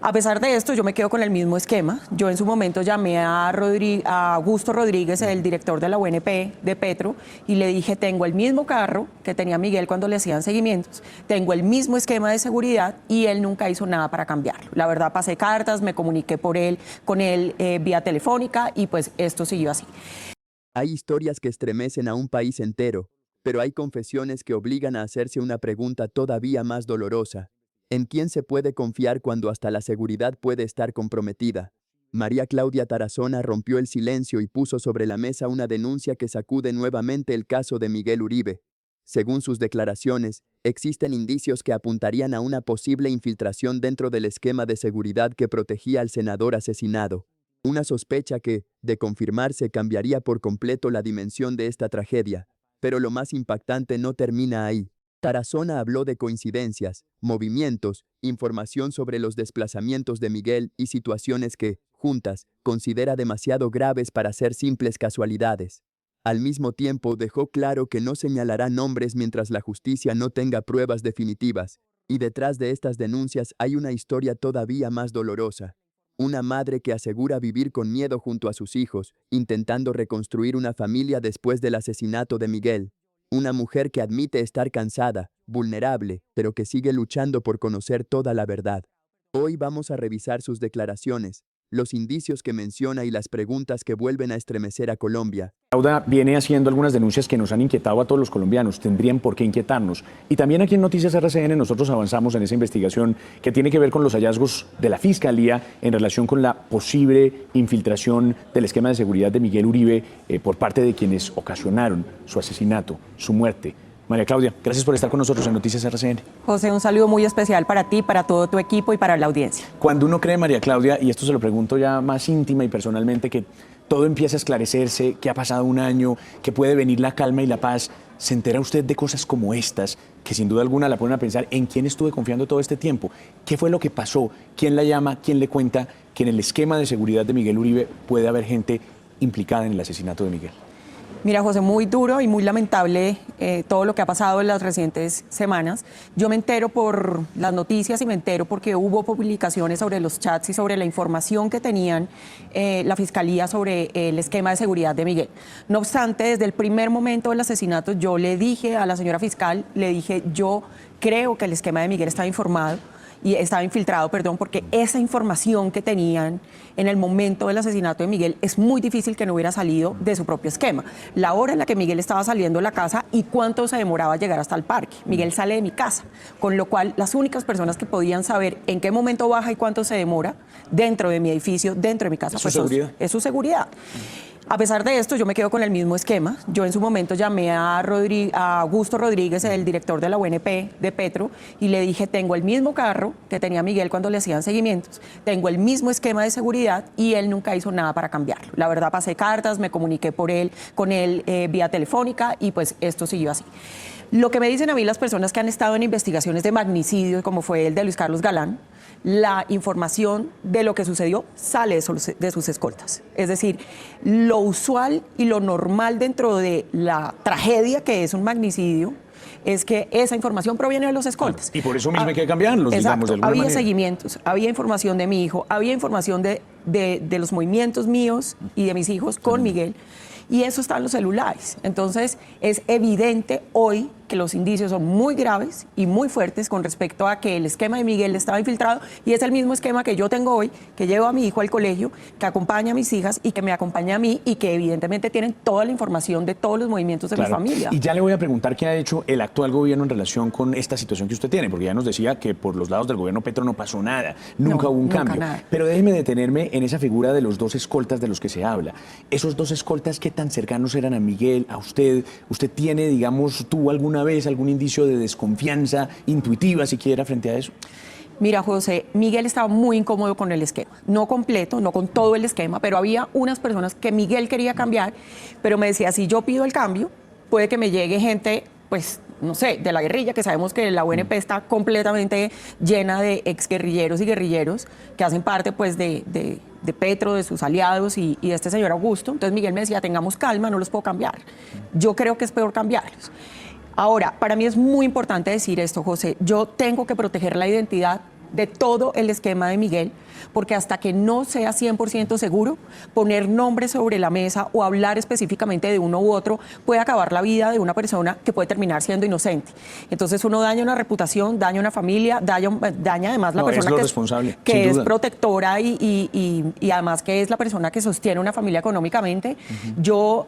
A pesar de esto, yo me quedo con el mismo esquema. Yo en su momento llamé a Augusto Rodríguez, el director de la UNP de Petro, y le dije, tengo el mismo carro que tenía Miguel cuando le hacían seguimientos, tengo el mismo esquema de seguridad y él nunca hizo nada para cambiarlo. La verdad, pasé cartas, me comuniqué con él vía telefónica y pues esto siguió así. Hay historias que estremecen a un país entero, pero hay confesiones que obligan a hacerse una pregunta todavía más dolorosa. ¿En quién se puede confiar cuando hasta la seguridad puede estar comprometida? María Claudia Tarazona rompió el silencio y puso sobre la mesa una denuncia que sacude nuevamente el caso de Miguel Uribe. Según sus declaraciones, existen indicios que apuntarían a una posible infiltración dentro del esquema de seguridad que protegía al senador asesinado. Una sospecha que, de confirmarse, cambiaría por completo la dimensión de esta tragedia. Pero lo más impactante no termina ahí. Tarazona habló de coincidencias, movimientos, información sobre los desplazamientos de Miguel y situaciones que, juntas, considera demasiado graves para ser simples casualidades. Al mismo tiempo, dejó claro que no señalará nombres mientras la justicia no tenga pruebas definitivas. Y detrás de estas denuncias hay una historia todavía más dolorosa. Una madre que asegura vivir con miedo junto a sus hijos, intentando reconstruir una familia después del asesinato de Miguel. Una mujer que admite estar cansada, vulnerable, pero que sigue luchando por conocer toda la verdad. Hoy vamos a revisar sus declaraciones, los indicios que menciona y las preguntas que vuelven a estremecer a Colombia. Claudia viene haciendo algunas denuncias que nos han inquietado a todos los colombianos, tendrían por qué inquietarnos. Y también aquí en Noticias RCN nosotros avanzamos en esa investigación que tiene que ver con los hallazgos de la Fiscalía en relación con la posible infiltración del esquema de seguridad de Miguel Uribe por parte de quienes ocasionaron su asesinato, su muerte. María Claudia, gracias por estar con nosotros en Noticias RCN. José, un saludo muy especial para ti, para todo tu equipo y para la audiencia. Cuando uno cree, María Claudia, y esto se lo pregunto ya más íntima y personalmente, que todo empieza a esclarecerse, que ha pasado un año, que puede venir la calma y la paz, ¿se entera usted de cosas como estas, que sin duda alguna la ponen a pensar en quién estuve confiando todo este tiempo? ¿Qué fue lo que pasó? ¿Quién la llama? ¿Quién le cuenta que en el esquema de seguridad de Miguel Uribe puede haber gente implicada en el asesinato de Miguel? Mira, José, muy duro y muy lamentable todo lo que ha pasado en las recientes semanas. Yo me entero por las noticias y me entero porque hubo publicaciones sobre los chats y sobre la información que tenían la Fiscalía sobre el esquema de seguridad de Miguel. No obstante, desde el primer momento del asesinato yo le dije a la señora fiscal, le dije, yo creo que el esquema de Miguel estaba infiltrado, porque esa información que tenían en el momento del asesinato de Miguel es muy difícil que no hubiera salido de su propio esquema. La hora en la que Miguel estaba saliendo de la casa y cuánto se demoraba a llegar hasta el parque. Miguel sale de mi casa, con lo cual las únicas personas que podían saber en qué momento baja y cuánto se demora dentro de mi edificio, dentro de mi casa, pues es su seguridad. A pesar de esto, yo me quedo con el mismo esquema. Yo en su momento llamé a Augusto Rodríguez, el director de la UNP de Petro, y le dije, tengo el mismo carro que tenía Miguel cuando le hacían seguimientos, tengo el mismo esquema de seguridad y él nunca hizo nada para cambiarlo. La verdad, pasé cartas, me comuniqué con él vía telefónica y pues esto siguió así. Lo que me dicen a mí las personas que han estado en investigaciones de magnicidio, como fue el de Luis Carlos Galán, la información de lo que sucedió sale de sus escoltas. Es decir, lo usual y lo normal dentro de la tragedia que es un magnicidio es que esa información proviene de los escoltas. Y por eso mismo hay que cambiarlos, digamos, de alguna había manera. Seguimientos, había información de mi hijo, había información de los movimientos míos y de mis hijos con Miguel, y eso está en los celulares. Entonces, es evidente hoy que los indicios son muy graves y muy fuertes con respecto a que el esquema de Miguel estaba infiltrado y es el mismo esquema que yo tengo hoy, que llevo a mi hijo al colegio, que acompaña a mis hijas y que me acompaña a mí y que evidentemente tienen toda la información de todos los movimientos de mi familia. Y ya le voy a preguntar qué ha hecho el actual gobierno en relación con esta situación que usted tiene, porque ya nos decía que por los lados del gobierno Petro no pasó nada, nunca hubo un cambio. Nada. Pero déjeme detenerme en esa figura de los dos escoltas de los que se habla. Esos dos escoltas, ¿qué tan cercanos eran a Miguel, a usted? ¿Usted tiene, digamos, tuvo alguna vez algún indicio de desconfianza intuitiva siquiera frente a eso? Mira, José, Miguel estaba muy incómodo con el esquema, no completo, no con todo el esquema, pero había unas personas que Miguel quería cambiar, pero me decía, si yo pido el cambio, puede que me llegue gente, pues, no sé, de la guerrilla, que sabemos que la UNP está completamente llena de exguerrilleros y guerrilleros que hacen parte, pues, de Petro, de sus aliados y de este señor Augusto. Entonces Miguel me decía, tengamos calma, no los puedo cambiar. Yo creo que es peor cambiarlos. Ahora, para mí es muy importante decir esto, José, yo tengo que proteger la identidad de todo el esquema de Miguel, porque hasta que no sea 100% seguro, poner nombres sobre la mesa o hablar específicamente de uno u otro puede acabar la vida de una persona que puede terminar siendo inocente. Entonces uno daña una reputación, daña una familia, daña además la No, es persona lo que responsable, que sin es duda. protectora y además que es la persona que sostiene una familia económicamente. Yo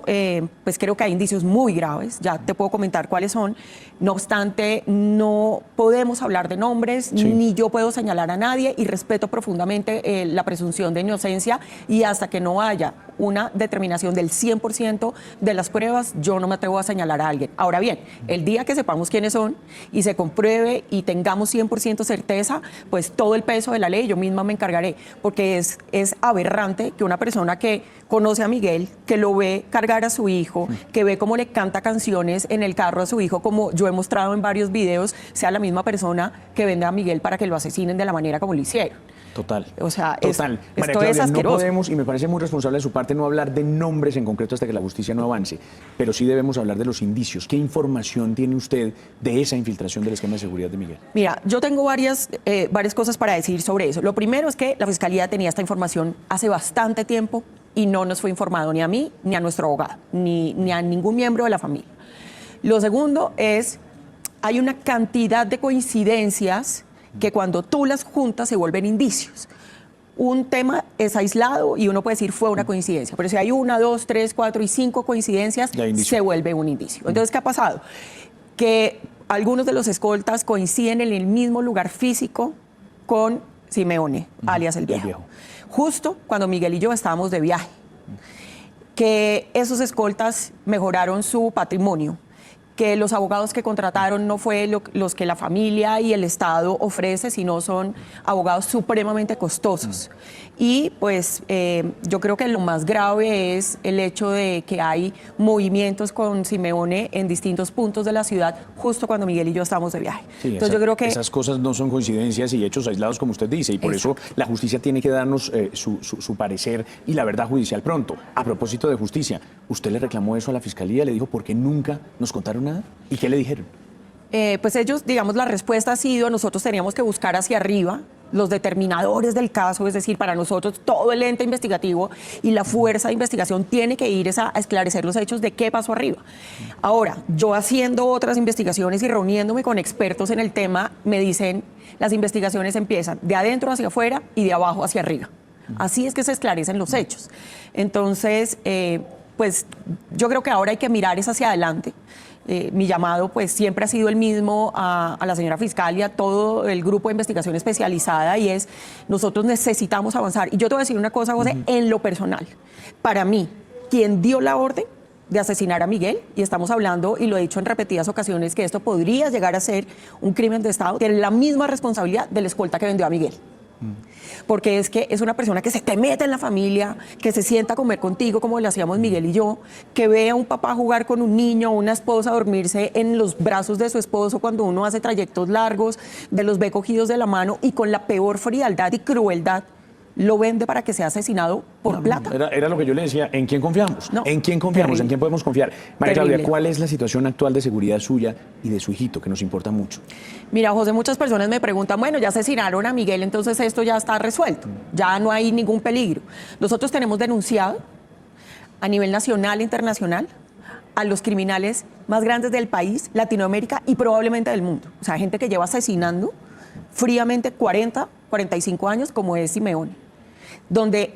pues creo que hay indicios muy graves, ya te puedo comentar cuáles son. No obstante, no podemos hablar de nombres, Sí. ni yo puedo señalar a nadie y respeto profundamente la presunción de inocencia y hasta que no haya una determinación del 100% de las pruebas, yo no me atrevo a señalar a alguien. Ahora bien, el día que sepamos quiénes son y se compruebe y tengamos 100% certeza, pues todo el peso de la ley yo misma me encargaré, porque es aberrante que una persona que conoce a Miguel, que lo ve cargar a su hijo, que ve cómo le canta canciones en el carro a su hijo, como yo he mostrado en varios videos, sea la misma persona que vende a Miguel para que lo asesinen de la manera como lo hicieron. Total. O sea, Total. María esto es Claudia, asqueroso. no podemos, y me parece muy responsable de su parte, no hablar de nombres en concreto hasta que la justicia no avance, pero sí debemos hablar de los indicios. ¿Qué información tiene usted de esa infiltración del esquema de seguridad de Miguel? Mira, yo tengo varias cosas para decir sobre eso. Lo primero es que la Fiscalía tenía esta información hace bastante tiempo y no nos fue informado ni a mí, ni a nuestro abogado, ni a ningún miembro de la familia. Lo segundo es, hay una cantidad de coincidencias que cuando tú las juntas se vuelven indicios. Un tema es aislado y uno puede decir fue una coincidencia, pero si hay 1, 2, 3, 4 y 5 coincidencias, Ya indicio. se vuelve un indicio. Entonces, ¿qué ha pasado? Que algunos de los escoltas coinciden en el mismo lugar físico con Simeone, alias el viejo. Justo cuando Miguel y yo estábamos de viaje. Que esos escoltas mejoraron su patrimonio, que los abogados que contrataron no fue los que la familia y el Estado ofrece, sino son abogados supremamente costosos. Y pues yo creo que lo más grave es el hecho de que hay movimientos con Simeone en distintos puntos de la ciudad justo cuando Miguel y yo estamos de viaje. Sí, Entonces yo creo que esas cosas no son coincidencias y hechos aislados como usted dice, y por eso la justicia tiene que darnos su parecer y la verdad judicial pronto. A propósito de justicia, ¿usted le reclamó eso a la Fiscalía? ¿Le dijo por qué nunca nos contaron nada? ¿Y qué le dijeron? pues ellos, digamos, la respuesta ha sido, nosotros teníamos que buscar hacia arriba los determinadores del caso, es decir, para nosotros todo el ente investigativo y la fuerza de investigación tiene que ir a esclarecer los hechos de qué pasó arriba. Ahora, yo haciendo otras investigaciones y reuniéndome con expertos en el tema, me dicen, las investigaciones empiezan de adentro hacia afuera y de abajo hacia arriba. Así es que se esclarecen los hechos. Entonces, pues yo creo que ahora hay que mirar es hacia adelante. Mi llamado pues siempre ha sido el mismo a la señora fiscal y a todo el grupo de investigación especializada y es, nosotros necesitamos avanzar. Y yo te voy a decir una cosa, José, en lo personal. Para mí, quien dio la orden de asesinar a Miguel, y estamos hablando, y lo he dicho en repetidas ocasiones, que esto podría llegar a ser un crimen de Estado, tiene la misma responsabilidad del escolta que vendió a Miguel. Porque es que es una persona que se te mete en la familia, que se sienta a comer contigo como le hacíamos Miguel y yo, que ve a un papá jugar con un niño, una esposa dormirse en los brazos de su esposo cuando uno hace trayectos largos, de los ve cogidos de la mano y con la peor frialdad y crueldad lo vende para que sea asesinado por plata. Era lo que yo le decía, ¿en quién confiamos? No, ¿En quién confiamos? terrible. ¿En quién podemos confiar? María Terrible. Claudia, ¿cuál es la situación actual de seguridad suya y de su hijito, que nos importa mucho? Mira, José, muchas personas me preguntan, bueno, ya asesinaron a Miguel, entonces esto ya está resuelto, ya no hay ningún peligro. Nosotros tenemos denunciado a nivel nacional e internacional a los criminales más grandes del país, Latinoamérica y probablemente del mundo. O sea, gente que lleva asesinando fríamente 40, 45 años, como es Simeone, donde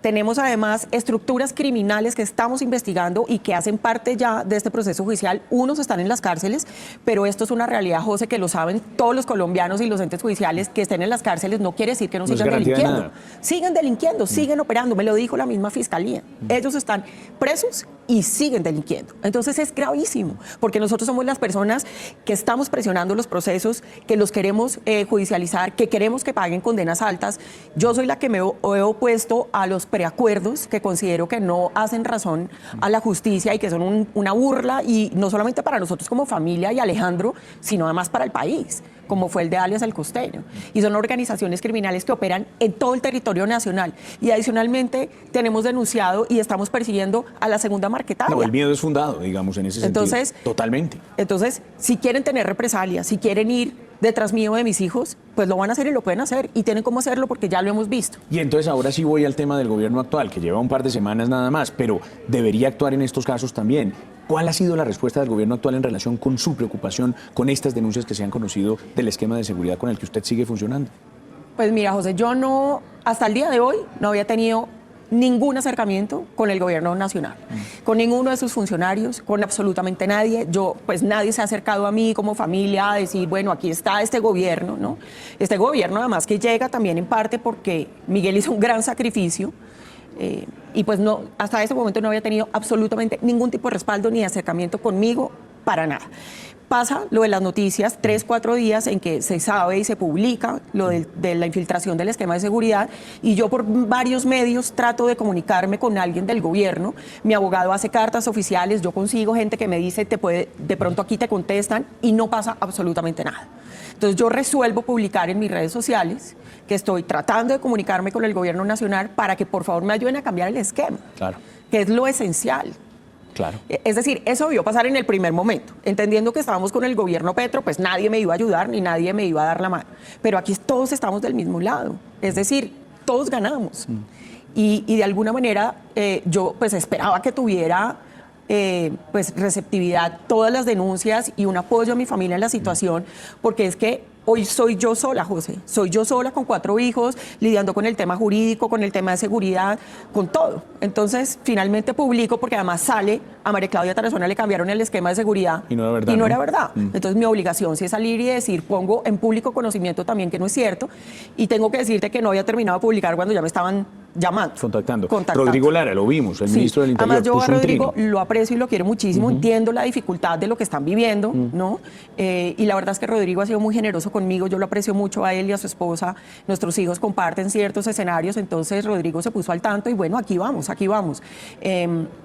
tenemos además estructuras criminales que estamos investigando y que hacen parte ya de este proceso judicial. Unos están en las cárceles, pero esto es una realidad, José, que lo saben todos los colombianos y los entes judiciales, que estén en las cárceles no quiere decir que no No es sigan garantía de delinquiendo. nada. Siguen delinquiendo, siguen operando, me lo dijo la misma fiscalía. Ellos están presos y siguen delinquiendo. Entonces es gravísimo, porque nosotros somos las personas que estamos presionando los procesos, que los queremos judicializar, que queremos que paguen condenas altas. Yo soy la que me he opuesto a los preacuerdos que considero que no hacen razón a la justicia y que son una burla, y no solamente para nosotros como familia y Alejandro, sino además para el país, como fue el de alias El Costeño. Y son organizaciones criminales que operan en todo el territorio nacional. Y adicionalmente tenemos denunciado y estamos persiguiendo a la segunda marquetaria. No, el miedo es fundado, digamos, en ese sentido. Entonces, Totalmente. Entonces, si quieren tener represalias, si quieren ir detrás mío de mis hijos, pues lo van a hacer y lo pueden hacer y tienen cómo hacerlo porque ya lo hemos visto. Y entonces ahora sí voy al tema del gobierno actual, que lleva un par de semanas nada más, pero debería actuar en estos casos también. ¿Cuál ha sido la respuesta del gobierno actual en relación con su preocupación con estas denuncias que se han conocido del esquema de seguridad con el que usted sigue funcionando? Pues mira, José, yo no, hasta el día de hoy, no había tenido ningún acercamiento con el gobierno nacional, con ninguno de sus funcionarios, con absolutamente nadie. Pues nadie se ha acercado a mí como familia a decir, bueno, aquí está este gobierno, ¿no? Este gobierno además que llega también en parte porque Miguel hizo un gran sacrificio y pues no, hasta ese momento no había tenido absolutamente ningún tipo de respaldo ni acercamiento conmigo para nada. Pasa lo de las noticias, 3, 4 días en que se sabe y se publica lo de la infiltración del esquema de seguridad y yo por varios medios trato de comunicarme con alguien del gobierno. Mi abogado hace cartas oficiales, yo consigo gente que me dice, de pronto aquí te contestan y no pasa absolutamente nada. Entonces yo resuelvo publicar en mis redes sociales que estoy tratando de comunicarme con el gobierno nacional para que por favor me ayuden a cambiar el esquema, Claro. que es lo esencial. Claro. Es decir, eso debió pasar en el primer momento. Entendiendo que estábamos con el gobierno Petro, pues nadie me iba a ayudar ni nadie me iba a dar la mano. Pero aquí todos estamos del mismo lado. Es decir, todos ganamos. Y de alguna manera yo pues esperaba que tuviera pues receptividad todas las denuncias y un apoyo a mi familia en la situación, porque es que hoy soy yo sola, José. Soy yo sola con 4 hijos, lidiando con el tema jurídico, con el tema de seguridad, con todo. Entonces, finalmente publico, porque además sale, a María Claudia Tarazona le cambiaron el esquema de seguridad. Y no era verdad. Y no ¿no? era verdad. Entonces, mi obligación sí es salir y decir, pongo en público conocimiento también que no es cierto. Y tengo que decirte que no había terminado de publicar cuando ya me estaban llamando. Contactando. Contactando. Rodrigo Lara, lo vimos, el Sí. ministro del Interior. Además, yo a puso un Rodrigo trino. lo aprecio y lo quiero muchísimo, entiendo la dificultad de lo que están viviendo, ¿no? Y la verdad es que Rodrigo ha sido muy generoso conmigo, yo lo aprecio mucho a él y a su esposa, nuestros hijos comparten ciertos escenarios, entonces Rodrigo se puso al tanto y bueno, aquí vamos, aquí vamos.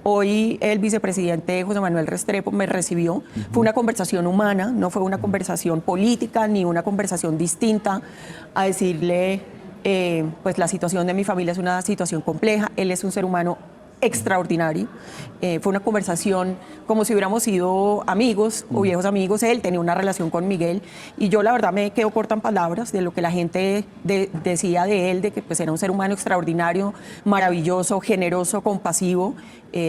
Hoy el vicepresidente José Manuel Restrepo me recibió, fue una conversación humana, no fue una conversación política ni una conversación distinta a decirle... pues la situación de mi familia es una situación compleja, él es un ser humano extraordinario, fue una conversación como si hubiéramos sido amigos o viejos amigos, él tenía una relación con Miguel y yo la verdad me quedo corta en palabras de lo que la gente decía de él, de que pues era un ser humano extraordinario, maravilloso, generoso, compasivo,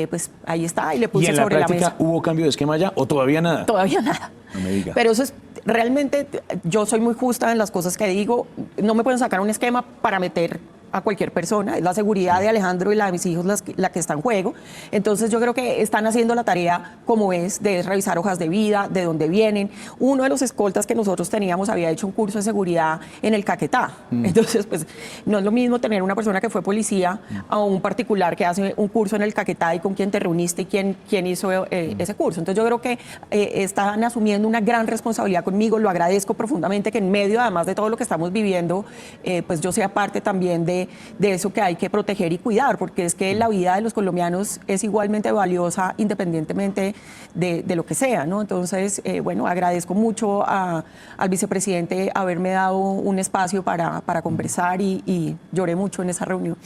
pues ahí está y le ¿Y puse en la sobre la práctica mesa. hubo cambio de esquema ya o todavía nada? Todavía nada. No me diga. Pero eso es, realmente yo soy muy justa en las cosas que digo, no me pueden sacar un esquema para meter a cualquier persona, es la seguridad de Alejandro y la de mis hijos la que está en juego. Entonces yo creo que están haciendo la tarea como es, de revisar hojas de vida, de dónde vienen. Uno de los escoltas que nosotros teníamos había hecho un curso de seguridad en el Caquetá. Entonces, pues no es lo mismo tener una persona que fue policía a un particular que hace un curso en el Caquetá y con quién te reuniste y quién hizo ese curso. Entonces yo creo que están asumiendo una gran responsabilidad conmigo, lo agradezco profundamente que en medio, además de todo lo que estamos viviendo, pues yo sea parte también de eso que hay que proteger y cuidar, porque es que la vida de los colombianos es igualmente valiosa independientemente de lo que sea, ¿no? Entonces, bueno, agradezco mucho al vicepresidente haberme dado un espacio para conversar y lloré mucho en esa reunión.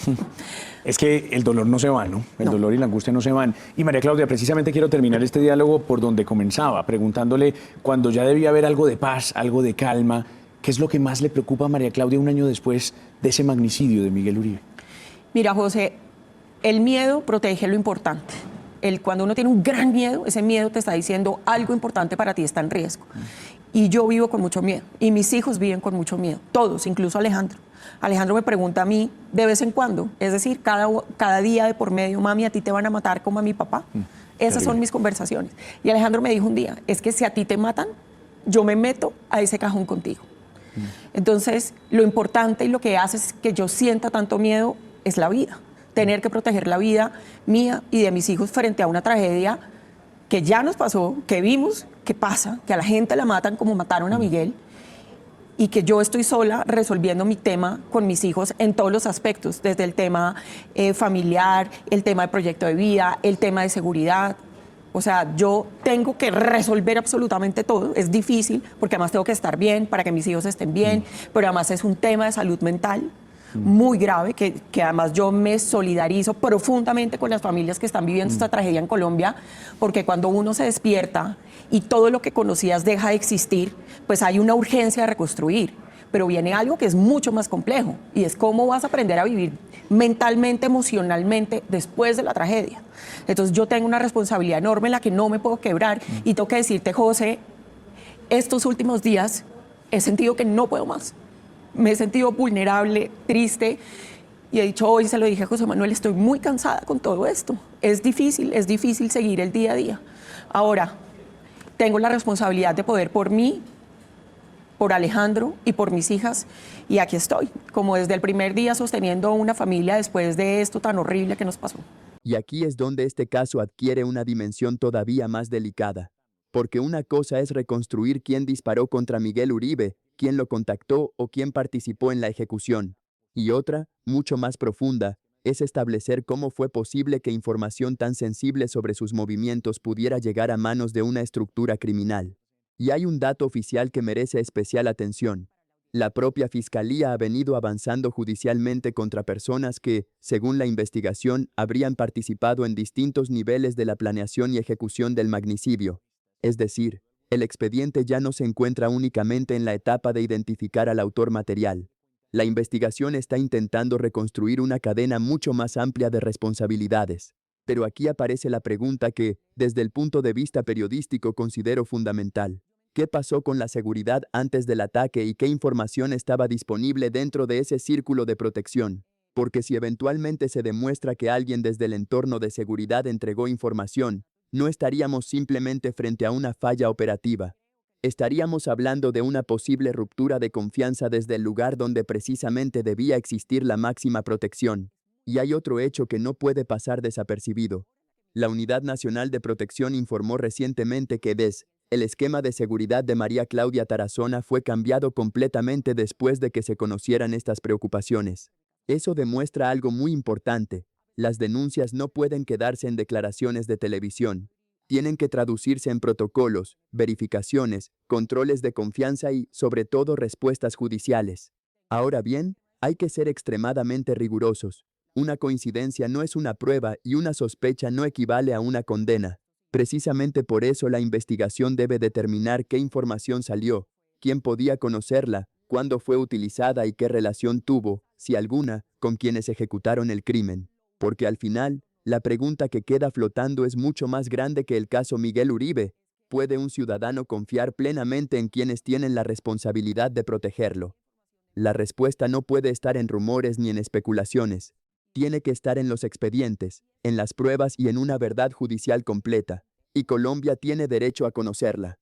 Es que el dolor no se va, ¿no? El No. dolor y la angustia no se van. Y María Claudia, precisamente quiero terminar este diálogo por donde comenzaba, preguntándole cuando ya debía haber algo de paz, algo de calma, ¿qué es lo que más le preocupa a María Claudia un año después de ese magnicidio de Miguel Uribe? Mira, José, el miedo protege lo importante. Cuando uno tiene un gran miedo, ese miedo te está diciendo algo importante para ti está en riesgo. Y yo vivo con mucho miedo, y mis hijos viven con mucho miedo, todos, incluso Alejandro. Alejandro me pregunta a mí de vez en cuando, es decir, cada día de por medio, mami, ¿a ti te van a matar como a mi papá? Esas son mis conversaciones. Y Alejandro me dijo un día, es que si a ti te matan, yo me meto a ese cajón contigo. Entonces, lo importante y lo que hace es que yo sienta tanto miedo es la vida. Tener que proteger la vida mía y de mis hijos frente a una tragedia que ya nos pasó, que vimos que pasa, que a la gente la matan como mataron a Miguel y que yo estoy sola resolviendo mi tema con mis hijos en todos los aspectos, desde el tema familiar, el tema de proyecto de vida, el tema de seguridad. O sea, yo tengo que resolver absolutamente todo. Es difícil porque además tengo que estar bien para que mis hijos estén bien, pero además es un tema de salud mental. muy grave, que además yo me solidarizo profundamente con las familias que están viviendo esta tragedia en Colombia, porque cuando uno se despierta y todo lo que conocías deja de existir, pues hay una urgencia de reconstruir. Pero viene algo que es mucho más complejo y es cómo vas a aprender a vivir mentalmente, emocionalmente después de la tragedia. Entonces yo tengo una responsabilidad enorme en la que no me puedo quebrar y tengo que decirte, José, estos últimos días he sentido que no puedo más. Me he sentido vulnerable, triste y he dicho, hoy se lo dije a José Manuel, estoy muy cansada con todo esto. Es difícil seguir el día a día. Ahora, tengo la responsabilidad de poder por mí, por Alejandro y por mis hijas, y aquí estoy, como desde el primer día sosteniendo una familia después de esto tan horrible que nos pasó. Y aquí es donde este caso adquiere una dimensión todavía más delicada. Porque una cosa es reconstruir quién disparó contra Miguel Uribe, quién lo contactó o quién participó en la ejecución. Y otra, mucho más profunda, es establecer cómo fue posible que información tan sensible sobre sus movimientos pudiera llegar a manos de una estructura criminal. Y hay un dato oficial que merece especial atención. La propia Fiscalía ha venido avanzando judicialmente contra personas que, según la investigación, habrían participado en distintos niveles de la planeación y ejecución del magnicidio. Es decir, el expediente ya no se encuentra únicamente en la etapa de identificar al autor material. La investigación está intentando reconstruir una cadena mucho más amplia de responsabilidades. Pero aquí aparece la pregunta que, desde el punto de vista periodístico, considero fundamental. ¿Qué pasó con la seguridad antes del ataque y qué información estaba disponible dentro de ese círculo de protección? Porque si eventualmente se demuestra que alguien desde el entorno de seguridad entregó información, no estaríamos simplemente frente a una falla operativa. Estaríamos hablando de una posible ruptura de confianza desde el lugar donde precisamente debía existir la máxima protección. Y hay otro hecho que no puede pasar desapercibido. La Unidad Nacional de Protección informó recientemente que el esquema de seguridad de María Claudia Tarazona fue cambiado completamente después de que se conocieran estas preocupaciones. Eso demuestra algo muy importante. Las denuncias no pueden quedarse en declaraciones de televisión. Tienen que traducirse en protocolos, verificaciones, controles de confianza y, sobre todo, respuestas judiciales. Ahora bien, hay que ser extremadamente rigurosos. Una coincidencia no es una prueba y una sospecha no equivale a una condena. Precisamente por eso la investigación debe determinar qué información salió, quién podía conocerla, cuándo fue utilizada y qué relación tuvo, si alguna, con quienes ejecutaron el crimen. Porque al final, la pregunta que queda flotando es mucho más grande que el caso Miguel Uribe. ¿Puede un ciudadano confiar plenamente en quienes tienen la responsabilidad de protegerlo? La respuesta no puede estar en rumores ni en especulaciones. Tiene que estar en los expedientes, en las pruebas y en una verdad judicial completa. Y Colombia tiene derecho a conocerla.